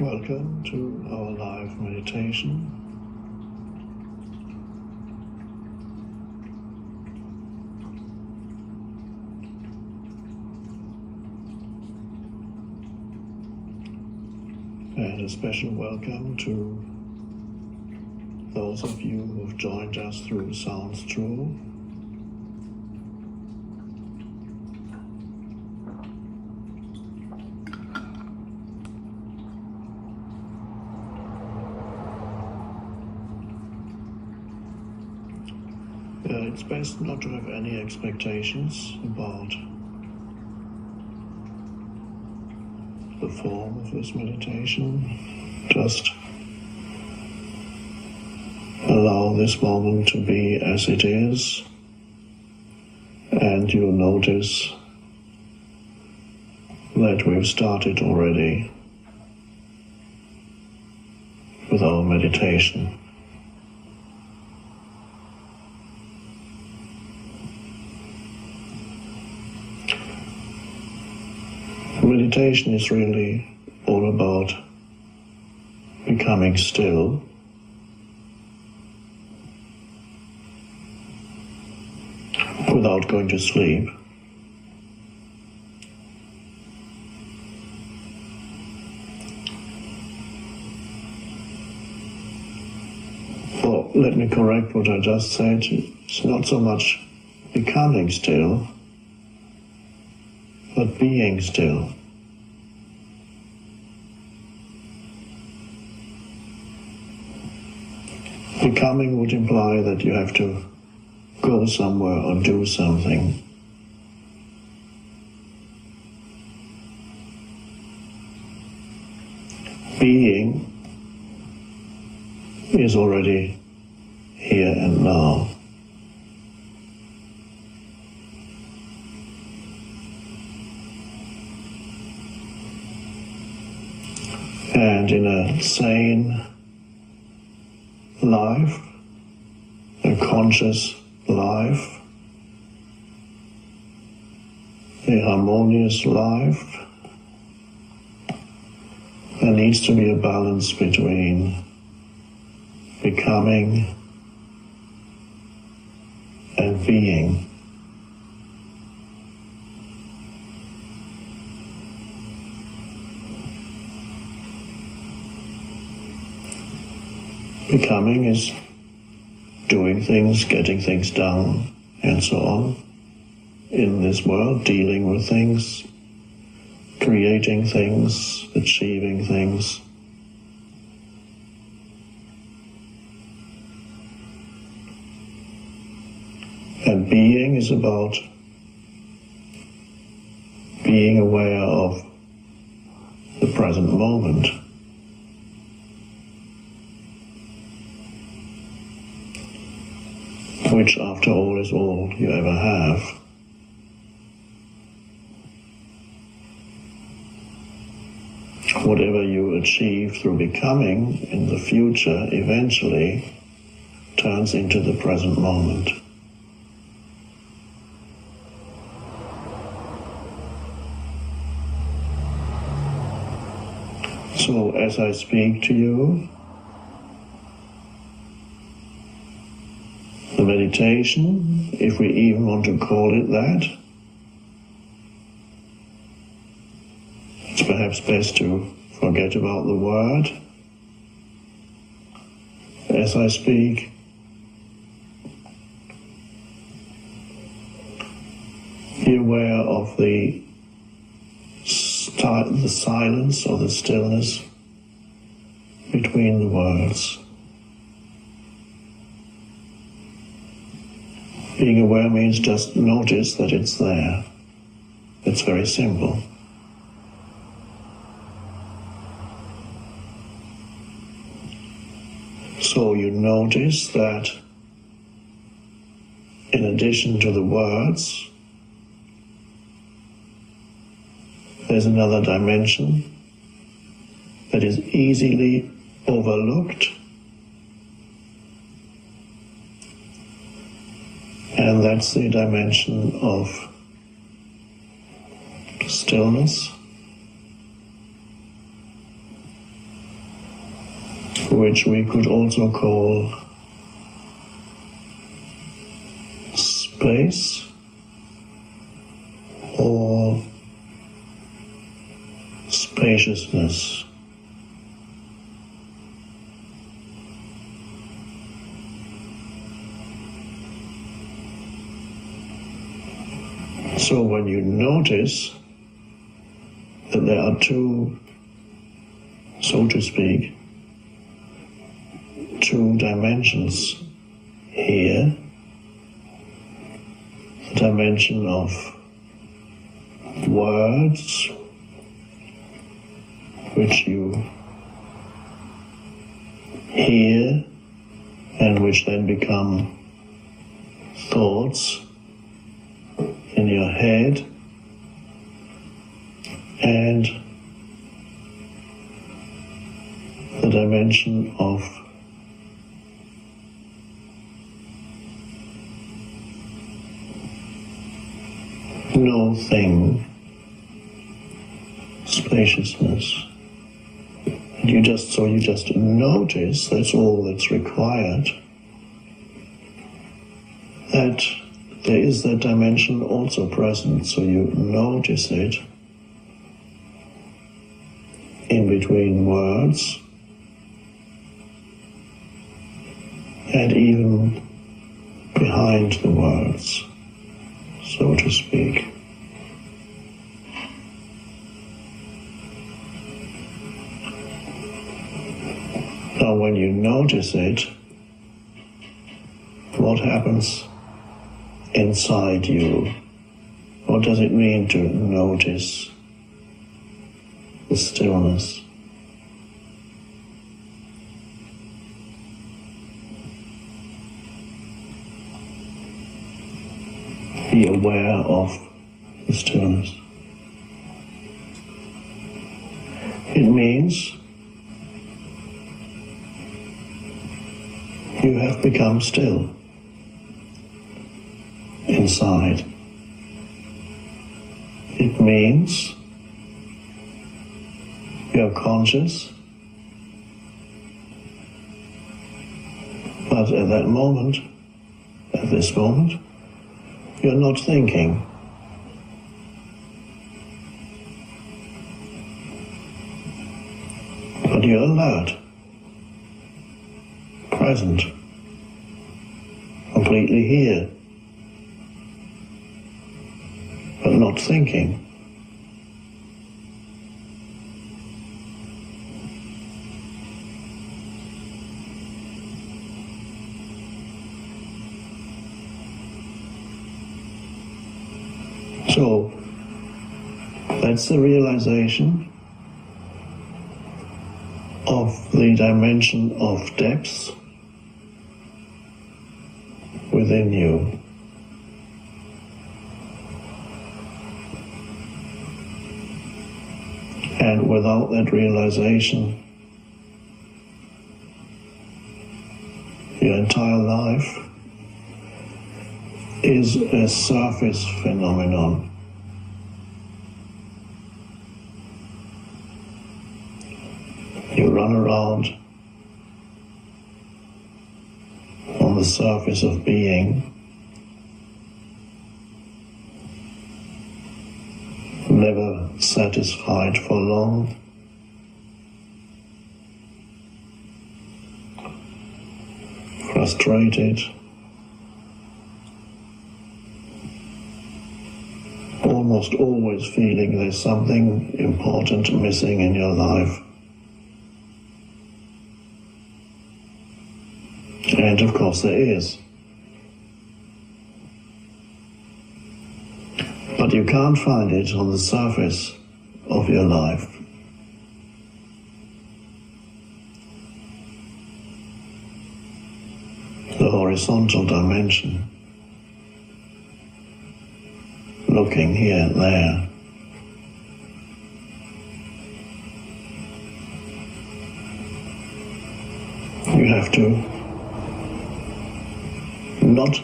Welcome to our live meditation. And a special welcome to those of you who've joined us through Sounds True. It's best not to have any expectations about the form of this meditation. Just allow this moment to be as it is, and you'll notice that we've started already with our meditation. Meditation is really all about becoming still without going to sleep. Well, let me correct what I just said. It's not so much becoming still, but being still. Becoming would imply that you have to go somewhere or do something. Being is already here and now. And in a sane life, a conscious life, a harmonious life, there needs to be a balance between becoming and being. Becoming is doing things, getting things done, and so on in this world, dealing with things, creating things, achieving things. And being is about being aware of the present moment. Which, after all, is all you ever have. Whatever you achieve through becoming in the future eventually turns into the present moment. So, as I speak to you, the meditation, if we even want to call it that, it's perhaps best to forget about the word. As I speak, be aware of the silence or the stillness between the words. Being aware means just notice that it's there. It's very simple. So you notice that in addition to the words, there's another dimension that is easily overlooked, and that's the dimension of stillness which we could also call space or spaciousness. So when you notice that there are two, so to speak, two dimensions here, the dimension of words, which you hear and which then become thoughts in your head, and the dimension of no thing, spaciousness. And you just notice, that's all that's required, that there is that dimension also present, so you notice it in between words and even behind the words, so to speak. Now when you notice it, what happens inside you? What does it mean to notice the stillness? Be aware of the stillness. It means you have become still inside. It means you're conscious, but at that moment, at this moment, you're not thinking. But you're alert, present, completely here, but not thinking. So, that's the realization of the dimension of depth within you. And without that realization, your entire life is a surface phenomenon. You run around on the surface of being, never satisfied for long, frustrated, almost always feeling there's something important missing in your life. And of course there is. But you can't find it on the surface of your life. The horizontal dimension, looking here and there. You have to not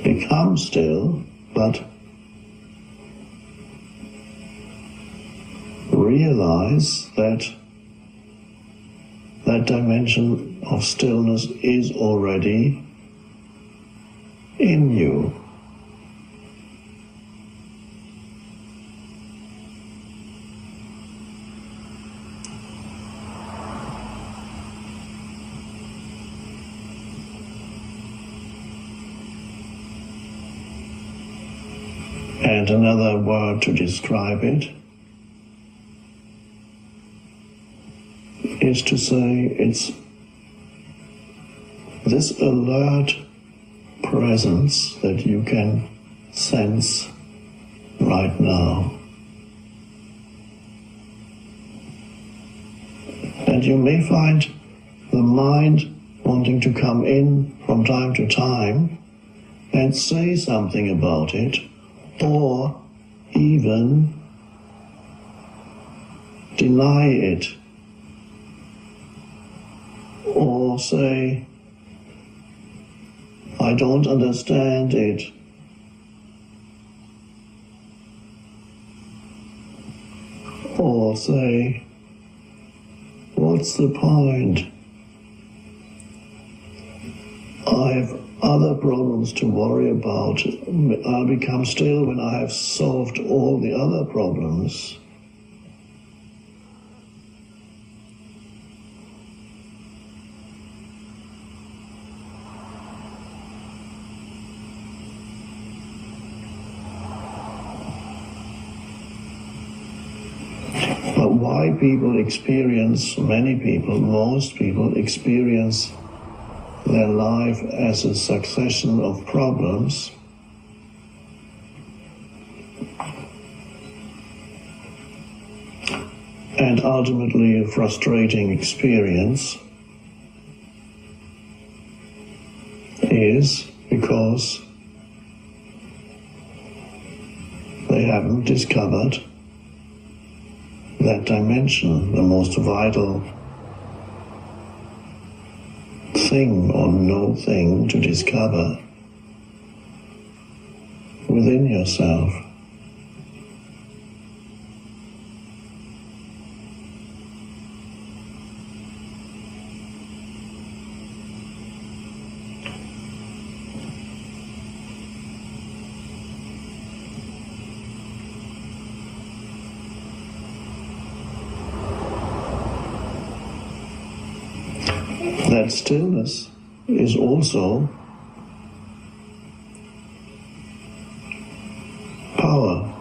become still, but realize that that dimension of stillness is already in you. And another word to describe it is to say it's this alert presence that you can sense right now. And you may find the mind wanting to come in from time to time and say something about it, or even deny it, or say, I don't understand it, or say, what's the point? I have other problems to worry about. I'll become still when I have solved all the other problems. But why people experience, many people, most people experience their life as a succession of problems and ultimately a frustrating experience is because they haven't discovered that dimension, the most vital thing or no thing to discover within yourself. That stillness is also power.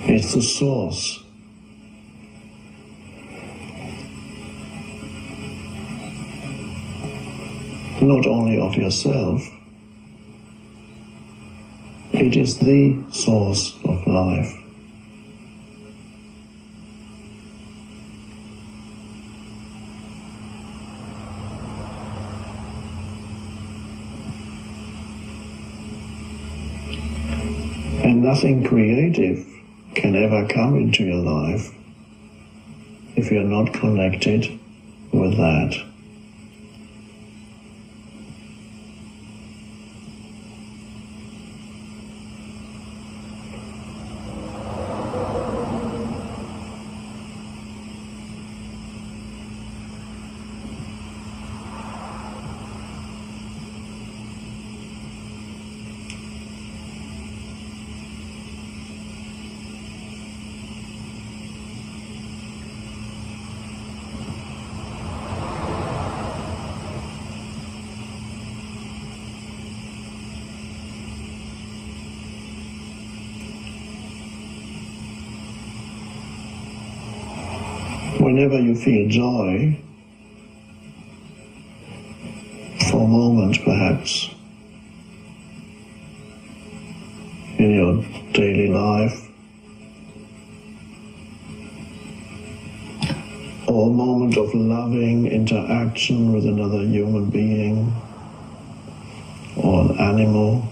It's the source. Not only of yourself, it is the source of life. And nothing creative can ever come into your life if you're not connected with that. Whenever you feel joy, for a moment perhaps, in your daily life, or a moment of loving interaction with another human being or an animal,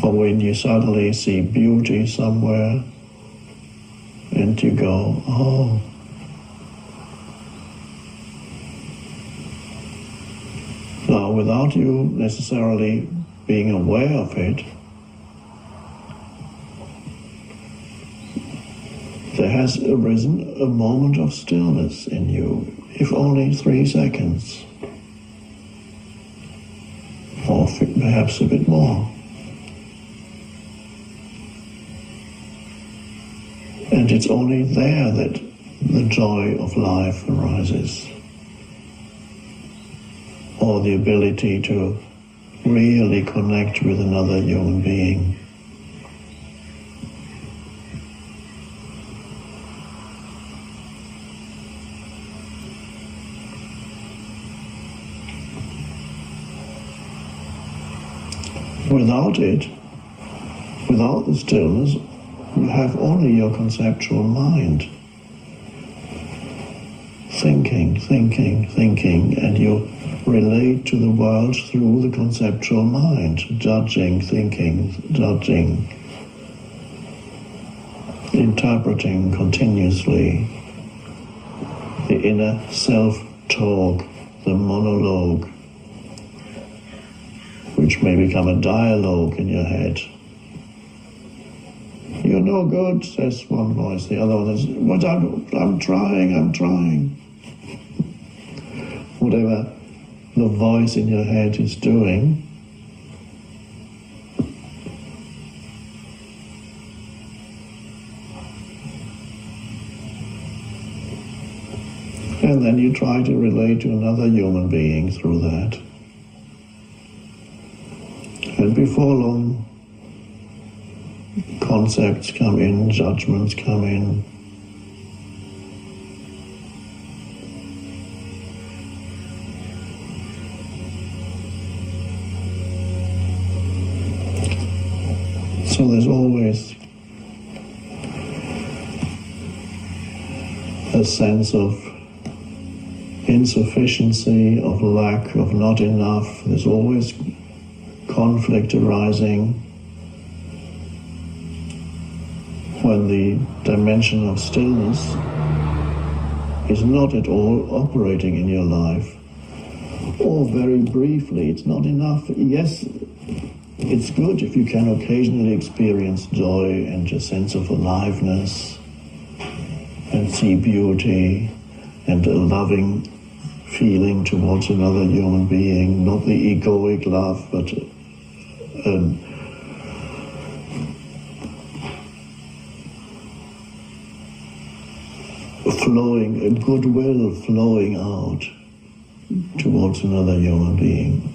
or when you suddenly see beauty somewhere and you go, oh, without you necessarily being aware of it, there has arisen a moment of stillness in you, if only 3 seconds, or perhaps a bit more. And it's only there that the joy of life arises, or the ability to really connect with another human being. Without it, without the stillness, you have only your conceptual mind. Thinking, and you relate to the world through the conceptual mind, judging, thinking, interpreting continuously. The inner self-talk, the monologue, which may become a dialogue in your head. You're no good, says one voice. The other one says, "But I'm trying. Whatever the voice in your head is doing, and then you try to relate to another human being through that. And before long, concepts come in, judgments come in. So there's always a sense of insufficiency, of lack, of not enough. There's always conflict arising when the dimension of stillness is not at all operating in your life, or very briefly. It's not enough. Yes, it's good if you can occasionally experience joy and a sense of aliveness and see beauty and a loving feeling towards another human being, not the egoic love, but a goodwill flowing out towards another human being.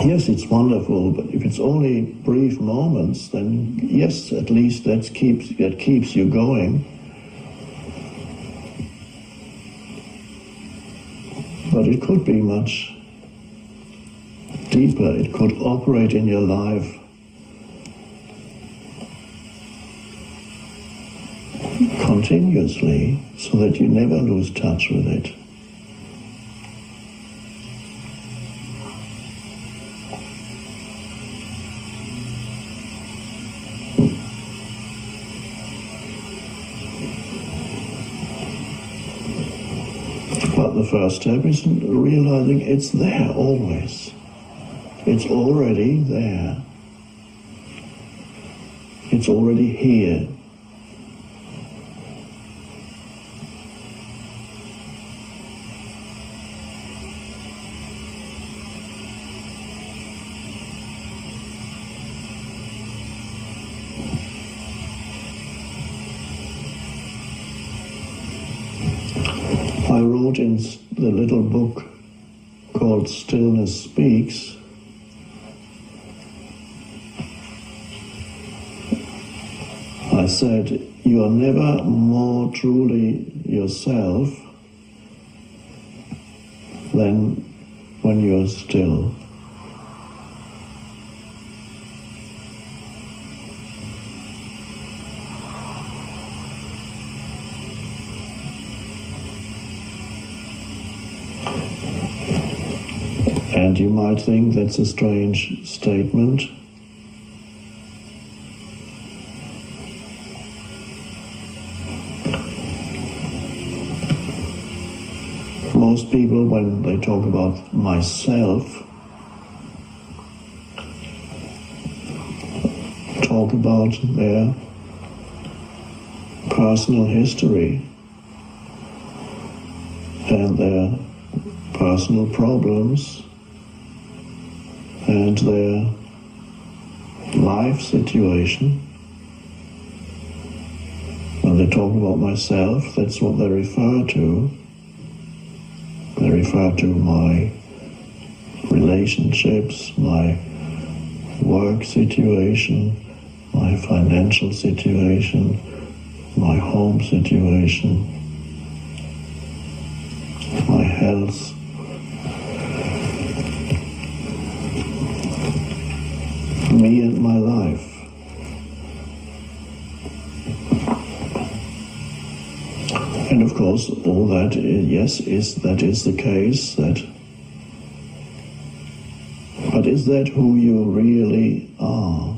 Yes, it's wonderful, but if it's only brief moments, then yes, at least that keeps you going. But it could be much deeper. It could operate in your life continuously, so that you never lose touch with it. But the first step is realizing it's there always. It's already there. It's already here. I wrote in the little book called Stillness Speaks, I said, you are never more truly yourself than when you're still. And you might think that's a strange statement. Most most people, when they talk about myself, talk about their personal history and their personal problems and their life situation. When they talk about myself, that's what they refer to. They refer to my relationships, my work situation, my financial situation, my home situation, my health. Me and my life. And of course, all that, that is the case, but is that who you really are?